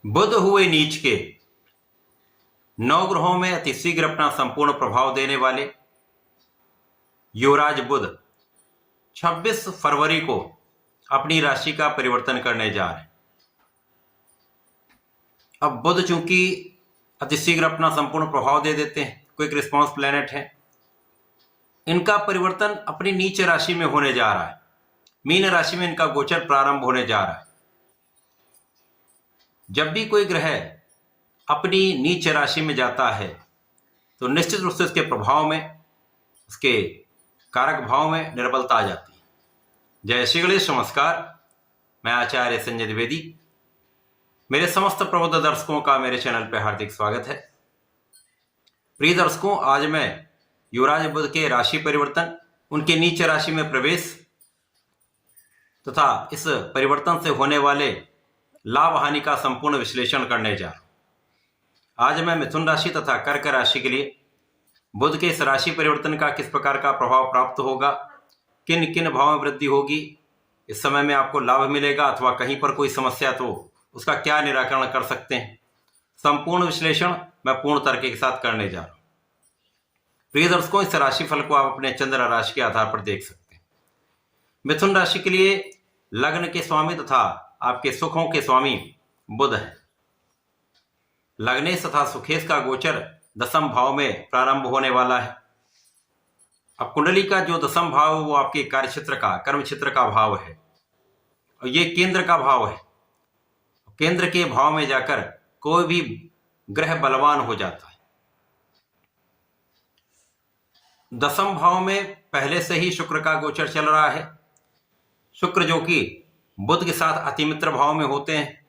बुध हुए नीच के 9 ग्रहों में अतिशीघ्र अपना संपूर्ण प्रभाव देने वाले युवराज बुध 26 फरवरी को अपनी राशि का परिवर्तन करने जा रहे हैं। अब बुध चूंकि अतिशीघ्र अपना संपूर्ण प्रभाव दे देते हैं, क्विक रिस्पांस प्लैनेट है, इनका परिवर्तन अपनी नीच राशि में होने जा रहा है। मीन राशि में इनका गोचर प्रारंभ होने जा रहा है। जब भी कोई ग्रह अपनी नीच राशि में जाता है तो निश्चित रूप से उसके प्रभाव में, उसके कारक भाव में निर्बलता आ जाती है। जय श्री गणेश, नमस्कार। मैं आचार्य संजय द्विवेदी। मेरे समस्त प्रबुद्ध दर्शकों का मेरे चैनल पर हार्दिक स्वागत है। प्रिय दर्शकों, आज मैं युवराज बुध के राशि परिवर्तन, उनके नीच राशि में प्रवेश तथा इस परिवर्तन से होने वाले लाभ हानि का संपूर्ण विश्लेषण करने जा रहा हूं। आज मैं मिथुन राशि तथा कर्क राशि के लिए बुध के इस राशि परिवर्तन का किस प्रकार का प्रभाव प्राप्त होगा, किन किन भावों में वृद्धि होगी, इस समय में आपको लाभ मिलेगा अथवा कहीं पर कोई समस्या तो उसका क्या निराकरण कर सकते हैं, संपूर्ण विश्लेषण मैं पूर्ण तर्क के साथ करने जा रहा हूं। प्रिय दर्शकों, इस राशिफल को आप अपने चंद्र राशि के आधार पर देख सकते हैं। मिथुन राशि के लिए लग्न के स्वामी तथा आपके सुखों के स्वामी बुध है। लग्नेश तथा सुखेश का गोचर दसम भाव में प्रारंभ होने वाला है। अब कुंडली का जो दसम भाव है वो आपके कार्य क्षेत्र का, कर्म क्षेत्र का भाव है और ये केंद्र का भाव है। केंद्र के भाव में जाकर कोई भी ग्रह बलवान हो जाता है। दसम भाव में पहले से ही शुक्र का गोचर चल रहा है। शुक्र जो कि बुध के साथ अतिमित्र भाव में होते हैं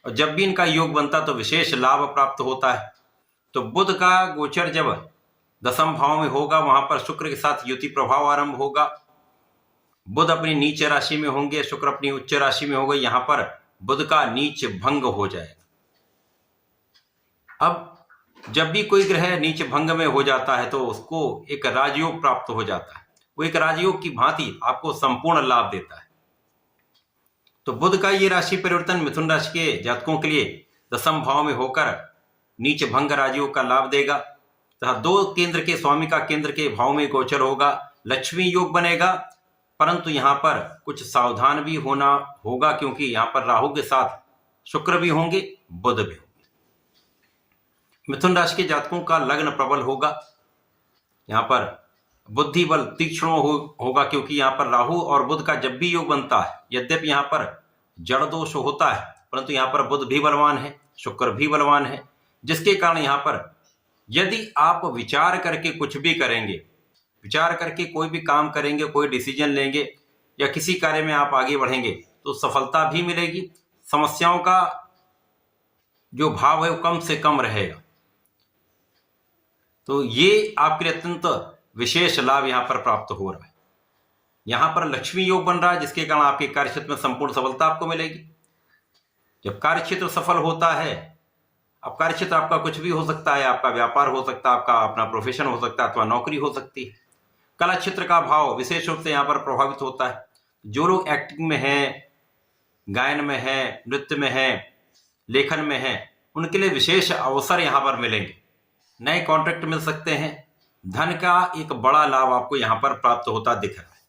और जब भी इनका योग बनता तो विशेष लाभ प्राप्त होता है। तो बुध का गोचर जब दसम भाव में होगा, वहां पर शुक्र के साथ युति प्रभाव आरंभ होगा। बुध अपनी नीच राशि में होंगे, शुक्र अपनी उच्च राशि में होगा। यहां पर बुध का नीच भंग हो जाएगा। अब जब भी कोई ग्रह नीच भंग में हो जाता है तो उसको एक राजयोग प्राप्त हो जाता है। वो एक राजयोग की भांति आपको संपूर्ण लाभ देता है। तो बुध का ये राशि परिवर्तन मिथुन राशि के जातकों के लिए दसम भाव में होकर नीच भंग राजयोग का लाभ देगा तथा दो केंद्र के स्वामी का केंद्र के भाव में गोचर होगा। लक्ष्मी योग बनेगा, परंतु यहां पर कुछ सावधान भी होना होगा क्योंकि यहां पर राहु के साथ शुक्र भी होंगे, बुध भी होंगे। मिथुन राशि के जातकों का लग्न प्रबल होगा। यहां पर बुद्धि बल तीक्ष्ण होगा क्योंकि यहां पर राहु और बुध का जब भी योग बनता है, यद्यपि यहां पर जड़ दोष होता है, परंतु यहां पर बुध भी बलवान है, शुक्र भी बलवान है, जिसके कारण यहां पर यदि आप विचार करके कुछ भी करेंगे, विचार करके कोई भी काम करेंगे, कोई डिसीजन लेंगे या किसी कार्य में आप आगे बढ़ेंगे तो सफलता भी मिलेगी। समस्याओं का जो भाव है वो कम से कम रहेगा। तो ये आपके लिए अत्यंत विशेष लाभ यहां पर प्राप्त हो रहा है। यहां पर लक्ष्मी योग बन रहा है जिसके कारण आपके कार्यक्षेत्र में संपूर्ण सफलता आपको मिलेगी। जब कार्यक्षेत्र सफल होता है, अब कार्यक्षेत्र आपका कुछ भी हो सकता है, आपका व्यापार हो सकता है, आपका अपना प्रोफेशन हो सकता है अथवा नौकरी हो सकती है। कला क्षेत्र का भाव विशेष रूप से यहां पर प्रभावित होता है। जो लोग एक्टिंग में हैं, गायन में हैं, नृत्य में हैं, लेखन में हैं, उनके लिए विशेष अवसर यहां पर मिलेंगे। नए कॉन्ट्रैक्ट मिल सकते हैं। धन का एक बड़ा लाभ आपको यहां पर प्राप्त होता दिख रहा है।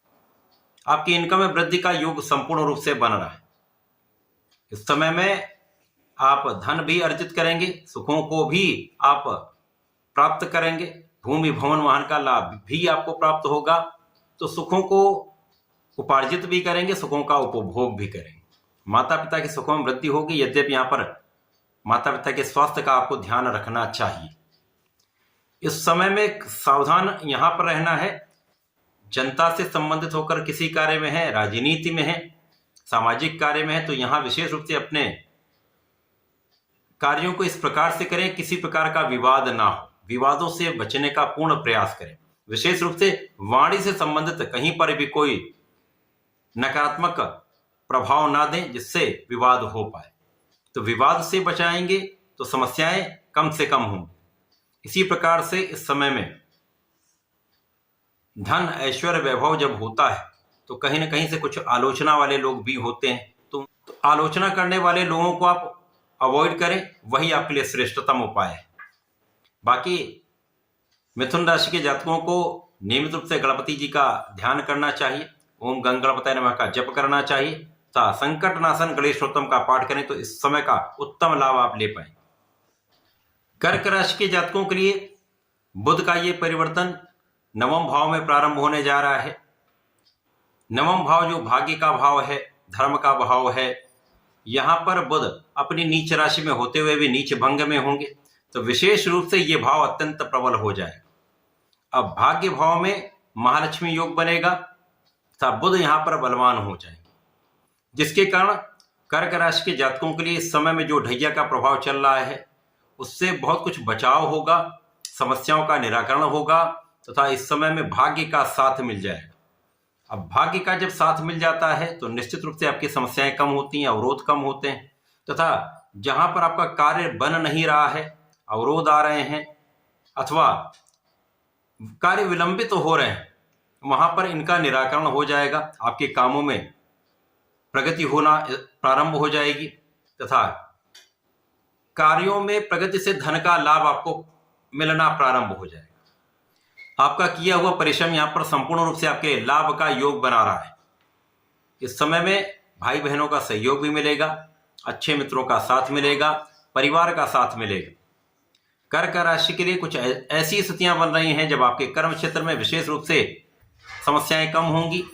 आपकी इनकम में वृद्धि का योग संपूर्ण रूप से बन रहा है। इस समय में आप धन भी अर्जित करेंगे, सुखों को भी आप प्राप्त करेंगे, भूमि भवन वाहन का लाभ भी आपको प्राप्त होगा। तो सुखों को उपार्जित भी करेंगे, सुखों का उपभोग भी करेंगे। माता पिता के सुखों में वृद्धि होगी, यद्यपि यहां पर माता पिता के स्वास्थ्य का आपको ध्यान रखना चाहिए। इस समय में सावधान यहां पर रहना है। जनता से संबंधित होकर किसी कार्य में है, राजनीति में है, सामाजिक कार्य में है, तो यहां विशेष रूप से अपने कार्यों को इस प्रकार से करें, किसी प्रकार का विवाद ना हो, विवादों से बचने का पूर्ण प्रयास करें। विशेष रूप से वाणी से संबंधित कहीं पर भी कोई नकारात्मक प्रभाव ना दें जिससे विवाद हो पाए। तो विवाद से बचाएंगे तो समस्याएं कम से कम होंगी। इसी प्रकार से इस समय में धन ऐश्वर्य वैभव जब होता है तो कहीं न कहीं से कुछ आलोचना वाले लोग भी होते हैं। तो आलोचना करने वाले लोगों को आप अवॉइड करें, वही आपके लिए श्रेष्ठतम उपाय है। बाकी मिथुन राशि के जातकों को नियमित रूप से गणपति जी का ध्यान करना चाहिए, ओम गंग गणपतये नमः का जप करना चाहिए तथा संकट नाशन गणेशोत्तम का पाठ करें तो इस समय का उत्तम लाभ आप ले पाएंगे। कर्क राशि के जातकों के लिए बुध का ये परिवर्तन नवम भाव में प्रारंभ होने जा रहा है। नवम भाव जो भाग्य का भाव है, धर्म का भाव है, यहां पर बुध अपनी नीच राशि में होते हुए भी नीच भंग में होंगे, तो विशेष रूप से ये भाव अत्यंत प्रबल हो जाएगा। अब भाग्य भाव में महालक्ष्मी योग बनेगा तथा बुध यहां पर बलवान हो जाएंगे, जिसके कारण कर्क राशि के जातकों के लिए इस समय में जो ढैया का प्रभाव चल रहा है उससे बहुत कुछ बचाव होगा, समस्याओं का निराकरण होगा तथा इस समय में भाग्य का साथ मिल जाएगा। अब भाग्य का जब साथ मिल जाता है तो निश्चित रूप से आपकी समस्याएं कम होती हैं, अवरोध कम होते हैं तथा जहां पर आपका कार्य बन नहीं रहा है, अवरोध आ रहे हैं अथवा कार्य विलंबित हो रहे हैं, वहां पर इनका निराकरण हो जाएगा। आपके कामों में प्रगति होना प्रारंभ हो जाएगी तथा कार्यों में प्रगति से धन का लाभ आपको मिलना प्रारंभ हो जाएगा। आपका किया हुआ परिश्रम यहां पर संपूर्ण रूप से आपके लाभ का योग बना रहा है। इस समय में भाई बहनों का सहयोग भी मिलेगा, अच्छे मित्रों का साथ मिलेगा, परिवार का साथ मिलेगा। कर्क राशि के लिए कुछ ऐसी स्थितियां बन रही हैं जब आपके कर्म क्षेत्र में विशेष रूप से समस्याएं कम होंगी,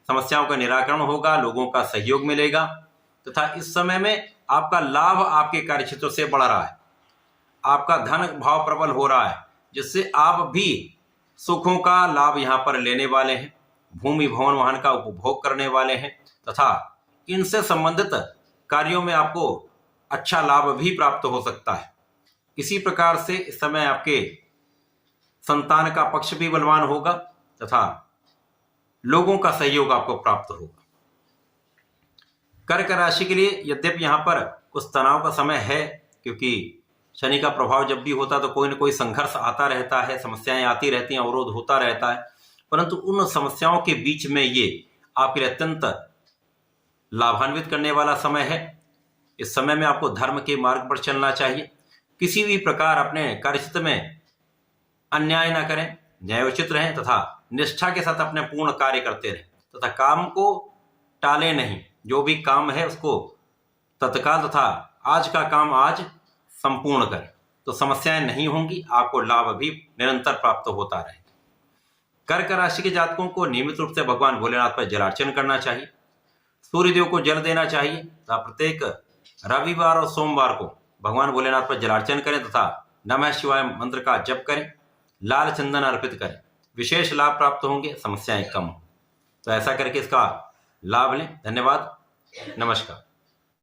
समस्याओं का निराकरण होगा, लोगों का सहयोग मिलेगा तथा इस समय में आपका लाभ आपके कार्य क्षेत्र से बढ़ रहा है। आपका धन भाव प्रबल हो रहा है, जिससे आप भी सुखों का लाभ यहां पर लेने वाले हैं, भूमि भवन वाहन का उपभोग करने वाले हैं तथा इनसे संबंधित कार्यों में आपको अच्छा लाभ भी प्राप्त हो सकता है। इसी प्रकार से इस समय आपके संतान का पक्ष भी बलवान होगा तथा लोगों का सहयोग आपको प्राप्त होगा। कर्क राशि के लिए यद्यपि यहां पर कुछ तनाव का समय है, क्योंकि शनि का प्रभाव जब भी होता है तो कोई ना कोई संघर्ष आता रहता है, समस्याएं आती रहती हैं, अवरोध होता रहता है, परंतु उन समस्याओं के बीच में ये आपके लिए अत्यंत लाभान्वित करने वाला समय है। इस समय में आपको धर्म के मार्ग पर चलना चाहिए, किसी भी प्रकार अपने कार्यक्षेत्र में अन्याय न करें, न्यायोचित रहें तथा निष्ठा के साथ अपने पूर्ण कार्य करते रहें तथा काम को टाले नहीं। जो भी काम है उसको तत्काल तथा आज का काम आज संपूर्ण करें तो समस्याएं नहीं होंगी, आपको लाभ भी निरंतर प्राप्त होता रहेगा। कर्क राशि के जातकों को नियमित रूप से भगवान भोलेनाथ पर जलार्चन करना चाहिए, सूर्यदेव को जल देना चाहिए तथा प्रत्येक रविवार और सोमवार को भगवान भोलेनाथ पर जलार्चन करें तथा नमः शिवाय मंत्र का जप करें, लाल चंदन अर्पित करें, विशेष लाभ प्राप्त होंगे, समस्याएं कम हो। तो ऐसा करके इसका लाभ लें। धन्यवाद, नमस्कार।